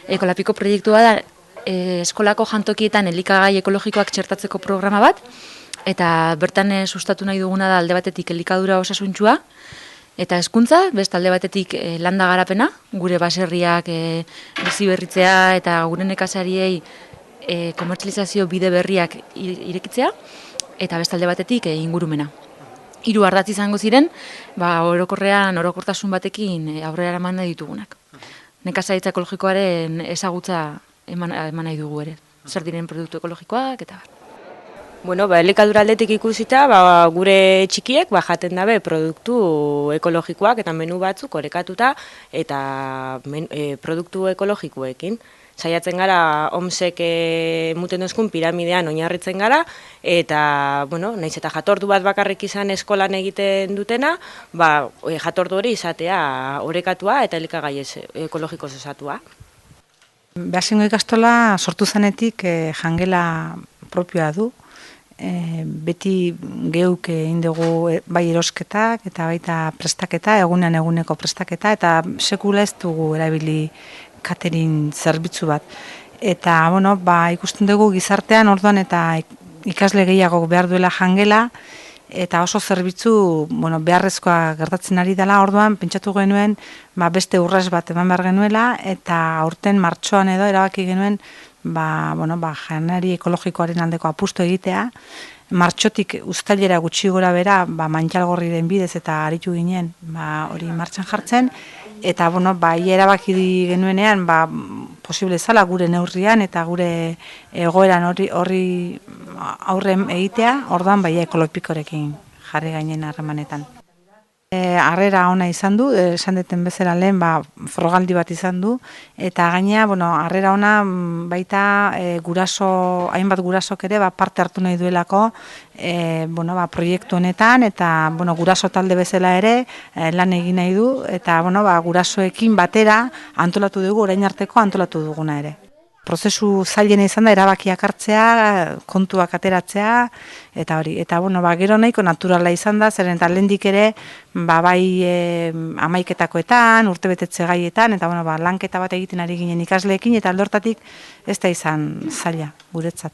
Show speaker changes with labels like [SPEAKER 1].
[SPEAKER 1] Ekolapiko proiektua da eskolako jantokietan elikagai ekologikoak txertatzeko programa bat, eta bertan sustatu nahi duguna da alde batetik elikadura osasuntsua, eta hezkuntza, beste alde batetik landa garapena, gure baserriak bizi berritzea eta gure nekazariei komertzializazio bide berriak irekitzea, eta beste alde batetik ingurumena. 3 ardatz izango ziren, orokortasun batekin aurrera eraman nahi ditugunak. Nekazaritza ekologikoaren ezagutza eman nahi dugu ere. Zer diren produktu ekologikoak eta
[SPEAKER 2] Bueno, elikadura aldetik ikusita, gure txikiek jaten dabe produktu ekologikoak eta menu batzuk orekatuta eta produktu ekologikoekin. Saiatzen gara OMSek muten dozkun piramidean oinarritzen gara eta, nahiz eta jatordu bat bakarrik izan eskolan egiten dutena, jatordu hori izatea orekatua eta elikagai ekologikoz osatua.
[SPEAKER 3] Beasaingo ikastola sortu zanetik jangela propioa du. Beti geuk egin dugu bai erosketak eta baita prestaketa, eguneko prestaketa, eta sekula ez dugu erabili catering zerbitzu bat. Eta, ikusten dugu gizartean orduan eta ikasle gehiago behar duela jangela, eta oso zerbitzu beharrezkoa gertatzen ari dela, orduan pentsatu genuen beste urrats bat eman behar genuela, eta aurten martxoan edo erabaki genuen janari ekologikoaren aldeko apustu egitea. Martxotik uztailera gutxi gora bera mantxalgorriren bidez eta aritu ginen hori martxan jartzen, eta erabaki genuenean posible zala gure neurrian eta gure egoeran horri aurren egitea, orduan ekologikorekin jarri gainen harremanetan. Harrera ona izan du, esan deten bezala lehen frogaldi bat izan du, eta gainea harrera ona baita hainbat gurasok ere parte hartu nahi duelako proiektu honetan, eta guraso talde bezala ere lan egin nahi du, eta gurasoekin batera antolatu dugu, orain arteko antolatu duguna ere. Prozesu zailena izan da erabakiak hartzea, kontuak ateratzea, eta hori. Eta gero nahiko naturala izan da, zeren eta lehendik ere bai hamaiketakoetan, urtebetetze gaietan, eta lanketa bat egiten ari ginen ikasleekin, eta alde hortatik ez da izan zaila guretzat.